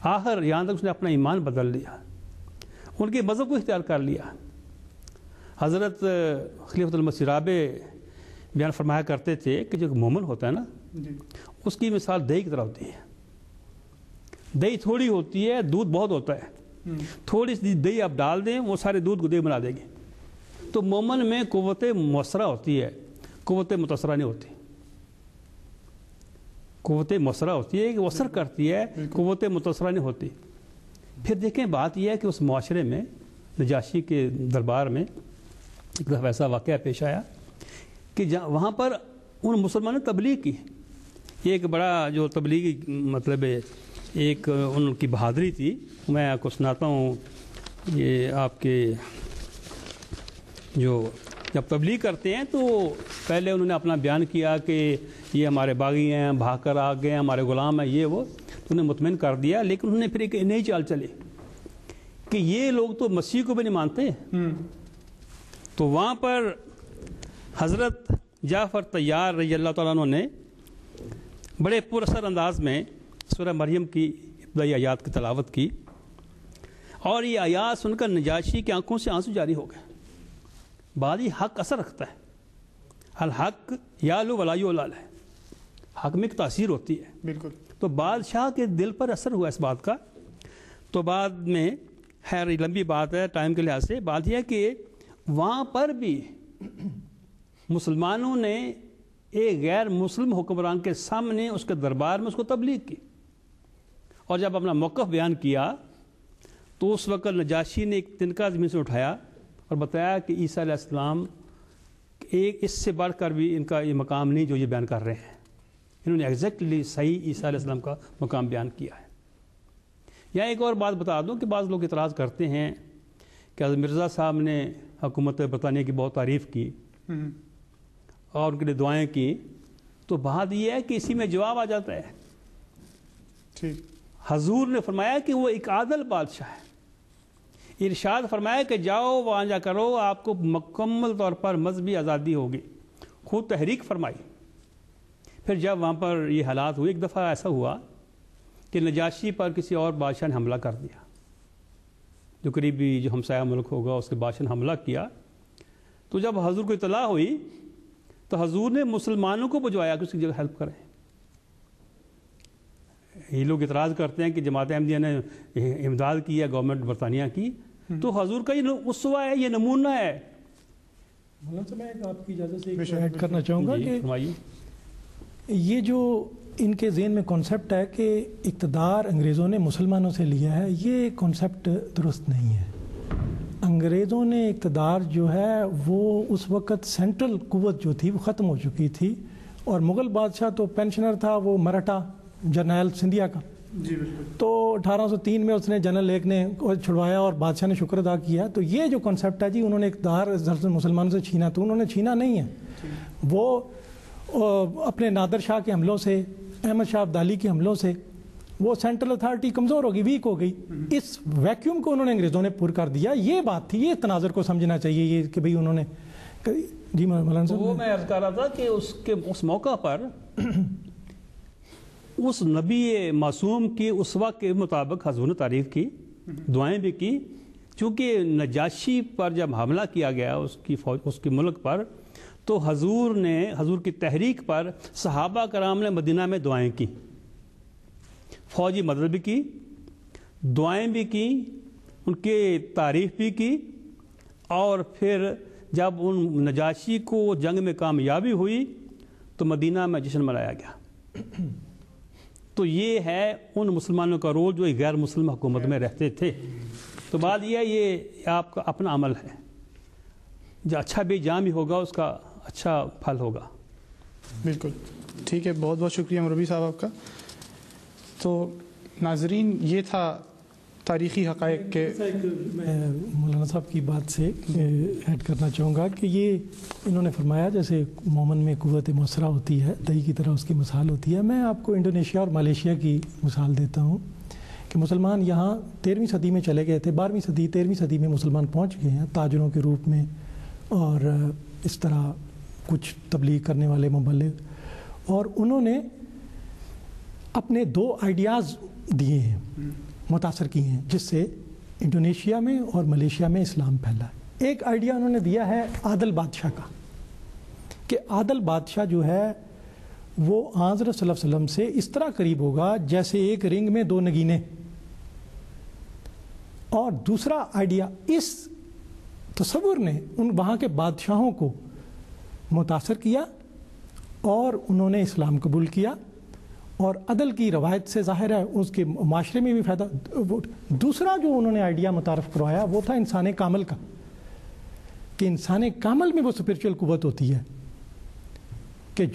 آخر یہاں تک اس نے اپنا ایمان بدل لیا، ان کے مذہب کو اختیار کر لیا۔ حضرت خلیفۃ المسیح رابع بیان فرمایا کرتے تھے کہ جو مومن ہوتا ہے نا اس کی مثال دہی کی طرح ہوتی ہے۔ دہی تھوڑی ہوتی ہے، دودھ بہت ہوتا ہے، تھوڑی سی دہی آپ ڈال دیں وہ سارے دودھ کو دہی بنا دے گی۔ تو مومن میں قوت مؤثرہ ہوتی ہے، قوت متاثرہ نہیں ہوتی۔ قوت مؤثرہ ہوتی ہے کہ وہ اثر کرتی ہے، قوت متاثرہ نہیں ہوتی۔ پھر دیکھیں بات یہ ہے کہ اس معاشرے میں نجاشی کے دربار میں ایک دفعہ ایسا واقعہ پیش آیا کہ وہاں پر ان مسلمانوں نے تبلیغ کی۔ یہ ایک بڑا جو تبلیغی مطلب ایک ان کی بہادری تھی، میں آپ کو سناتا ہوں۔ یہ آپ کے جو جب تبلیغ کرتے ہیں تو پہلے انہوں نے اپنا بیان کیا کہ یہ ہمارے باغی ہیں، بھاگ کر آ گئے ہیں، ہمارے غلام ہیں، یہ وہ تو انہیں مطمئن کر دیا۔ لیکن انہوں نے پھر ایک نئی چال چلی کہ یہ لوگ تو مسیح کو بھی نہیں مانتے۔ تو وہاں پر حضرت جعفر طیار رضی اللہ تعالیٰ عنہ نے بڑے پراثر انداز میں سورہ مریم کی ابتدائی آیات کی تلاوت کی، اور یہ آیات سن کر نجاشی کی آنکھوں سے آنسو جاری ہو گئے۔ بعض حق اثر رکھتا ہے، الحق یعلو ولا یعلل ہے، حق میں ایک تاثیر ہوتی ہے بالکل۔ تو بادشاہ کے دل پر اثر ہوا اس بات کا۔ تو بعد میں خیر لمبی بات ہے ٹائم کے لحاظ سے، بات یہ ہے کہ وہاں پر بھی مسلمانوں نے ایک غیر مسلم حکمران کے سامنے اس کے دربار میں اس کو تبلیغ کی، اور جب اپنا موقف بیان کیا تو اس وقت نجاشی نے ایک تنکا زمین سے اٹھایا اور بتایا کہ عیسیٰ علیہ السلام ایک اس سے بڑھ کر بھی ان کا یہ مقام نہیں جو یہ بیان کر رہے ہیں۔ انہوں نے ایگزیکٹلی صحیح عیسیٰ علیہ السلام کا مقام بیان کیا ہے۔ یا ایک اور بات بتا دوں کہ بعض لوگ اعتراض کرتے ہیں کہ حضرت مرزا صاحب نے حکومت برطانیہ کی بہت تعریف کی اور ان کے لیے دعائیں کی، تو بات یہ ہے کہ اسی میں جواب آ جاتا ہے۔ ٹھیک، حضور نے فرمایا کہ وہ ایک عادل بادشاہ ہے، ارشاد فرمایا کہ جاؤ وہاں جا کرو، آپ کو مکمل طور پر مذہبی آزادی ہوگی، خود تحریک فرمائی۔ پھر جب وہاں پر یہ حالات ہوئے، ایک دفعہ ایسا ہوا کہ نجاشی پر کسی اور بادشاہ نے حملہ کر دیا، جو قریبی جو ہمسایہ ملک ہوگا اس کے بادشاہ نے حملہ کیا۔ تو جب حضور کو اطلاع ہوئی تو حضور نے مسلمانوں کو بجوایا کہ اس کی جگہ ہیلپ کریں۔ یہ لوگ اعتراض کرتے ہیں کہ جماعت احمدیہ نے امداد کی ہے گورنمنٹ برطانیہ کی، تو حضور کا یہ اسوہ ہے، یہ نمونہ ہے۔ مولانا صاحب میں آپ کی اجازت سے ایڈ کرنا چاہوں گا کہ فرمائیے۔ یہ جو ان کے ذہن میں کانسیپٹ ہے کہ اقتدار انگریزوں نے مسلمانوں سے لیا ہے، یہ کانسیپٹ درست نہیں ہے۔ انگریزوں نے اقتدار جو ہے وہ اس وقت سینٹرل قوت جو تھی وہ ختم ہو چکی تھی، اور مغل بادشاہ تو پینشنر تھا، وہ مراٹھا جرنیل سندھیا کا، جی بالکل۔ تو 1803 میں اس نے جنرل ایک نے چھڑوایا اور بادشاہ نے شکر ادا کیا۔ تو یہ جو کانسیپٹ ہے جی انہوں نے اقتدار مسلمانوں سے چھینا، تو انہوں نے چھینا نہیں ہے، وہ اپنے نادر شاہ کے حملوں سے، احمد شاہ ابدالی کے حملوں سے وہ سینٹرل اتھارٹی کمزور ہوگی، ویک ہو گئی، اس ویکیوم کو انہوں نے انگریزوں نے پر کر دیا۔ یہ بات تھی، یہ تناظر کو سمجھنا چاہیے یہ کہ بھئی انہوں نے جی مولانا صاحب وہ میں عرض کر رہا تھا کہ اس موقع پر اس نبی معصوم کی اسوہ کے مطابق حضور نے تعریف کی، دعائیں بھی کی، چونکہ نجاشی پر جب حملہ کیا گیا اس کی فوج، اس کے ملک پر، تو حضور کی تحریک پر صحابہ کرام نے مدینہ میں دعائیں کی، فوجی مدد بھی کی، دعائیں بھی کی، ان کی تعریف بھی کی، اور پھر جب ان نجاشی کو جنگ میں کامیابی ہوئی تو مدینہ میں جشن منایا گیا۔ تو یہ ہے ان مسلمانوں کا رول جو غیر مسلم حکومت میں رہتے تھے۔ تو بات یہ ہے، یہ آپ کا اپنا عمل ہے، جو اچھا بھی جام ہی ہوگا اس کا اچھا پھل ہوگا۔ بالکل ٹھیک ہے، بہت بہت شکریہ مربی صاحب آپ کا۔ تو ناظرین یہ تھا تاریخی حقائق کے، میں مولانا صاحب کی بات سے ایڈ کرنا چاہوں گا کہ یہ انہوں نے فرمایا جیسے مومن میں قوت مؤثرہ ہوتی ہے، دہی کی طرح اس کی مثال ہوتی ہے۔ میں آپ کو انڈونیشیا اور ملیشیا کی مثال دیتا ہوں کہ مسلمان یہاں 13ویں صدی میں چلے گئے تھے، 12ویں صدی 13ویں صدی میں مسلمان پہنچ گئے ہیں تاجروں کے روپ میں، اور اس طرح کچھ تبلیغ کرنے والے مبلغ، اور انہوں نے اپنے 2 آئیڈیاز دیے ہیں۔ متاثر کی ہیں، جس سے انڈونیشیا میں اور ملیشیا میں اسلام پھیلا ہے۔ ایک آئیڈیا انہوں نے دیا ہے عادل بادشاہ کا، کہ عادل بادشاہ جو ہے وہ حضرت صلی اللہ علیہ وسلم سے اس طرح قریب ہوگا جیسے ایک رنگ میں دو نگینے۔ اور دوسرا آئیڈیا، اس تصور نے ان وہاں کے بادشاہوں کو متاثر کیا اور انہوں نے اسلام قبول کیا، اور عدل کی روایت سے ظاہر ہے اس کے معاشرے میں بھی فائدہ۔ دوسرا جو انہوں نے آئیڈیا متعارف کروایا وہ تھا انسان کامل کا، کہ انسان کامل میں وہ اسپرچل قوت ہوتی ہے کہ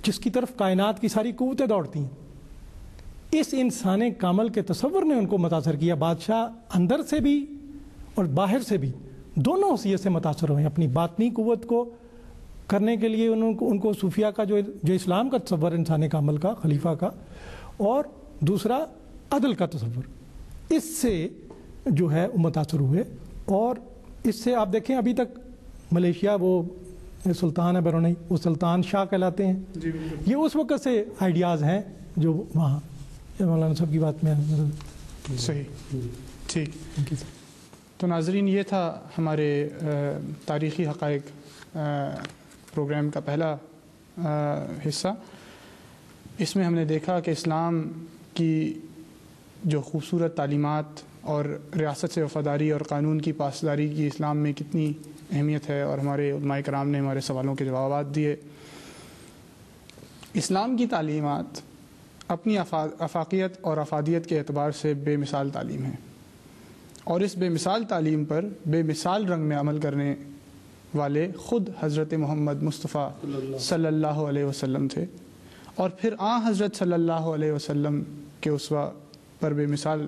جس کی طرف کائنات کی ساری قوتیں دوڑتی ہیں۔ اس انسان کامل کے تصور نے ان کو متاثر کیا۔ بادشاہ اندر سے بھی اور باہر سے بھی دونوں حیثیت سے متاثر ہوئے، اپنی باطنی قوت کو کرنے کے لیے ان کو صوفیہ کا جو اسلام کا تصور انسان کامل کا، خلیفہ کا، اور دوسرا عدل کا تصور، اس سے جو ہے وہ متاثر ہوئے۔ اور اس سے آپ دیکھیں ابھی تک ملیشیا وہ سلطان ہے برونئی، وہ سلطان شاہ کہلاتے ہیں۔ یہ اس وقت سے آئیڈیاز ہیں جو وہاں مولانا صاحب کی بات میں صحیح ٹھیک۔ تو ناظرین، یہ تھا ہمارے تاریخی حقائق پروگرام کا پہلا حصہ۔ اس میں ہم نے دیکھا کہ اسلام کی جو خوبصورت تعلیمات اور ریاست سے وفاداری اور قانون کی پاسداری کی اسلام میں کتنی اہمیت ہے، اور ہمارے علماء کرام نے ہمارے سوالوں کے جوابات دیے۔ اسلام کی تعلیمات اپنی افاقیت اور افادیت کے اعتبار سے بے مثال تعلیم ہے، اور اس بے مثال تعلیم پر بے مثال رنگ میں عمل کرنے والے خود حضرت محمد مصطفیٰ صلی اللہ علیہ وسلم تھے، اور پھر حضرت صلی اللہ علیہ وسلم کے اسوہ پر بے مثال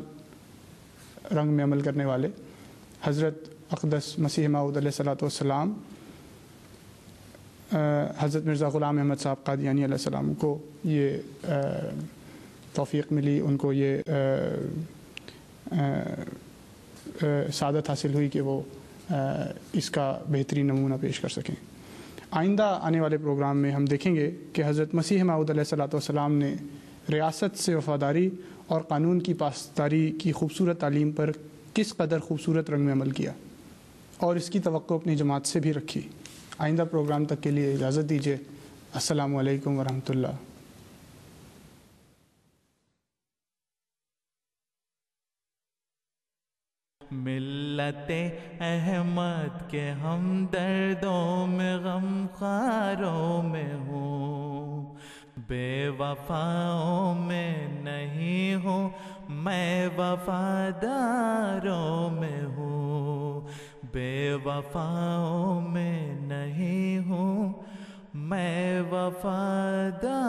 رنگ میں عمل کرنے والے حضرت اقدس مسیح موعود علیہ الصلوۃ والسلام، حضرت مرزا غلام احمد صاحب قادیانی علیہ السلام کو یہ توفیق ملی، ان کو یہ سعادت حاصل ہوئی کہ وہ اس کا بہترین نمونہ پیش کر سکیں۔ آئندہ آنے والے پروگرام میں ہم دیکھیں گے کہ حضرت مسیح موعود علیہ الصلوۃ والسلام نے ریاست سے وفاداری اور قانون کی پاسداری کی خوبصورت تعلیم پر کس قدر خوبصورت رنگ میں عمل کیا، اور اس کی توقع اپنی جماعت سے بھی رکھی۔ آئندہ پروگرام تک کے لیے اجازت دیجیے۔ السلام علیکم ورحمۃ اللہ۔ ملت احمد کے ہم دردوں میں غم خاروں میں ہوں، بے وفاؤں میں نہیں ہوں میں وفاداروں میں ہوں، بے وفاؤں میں نہیں ہوں میں وفاداروں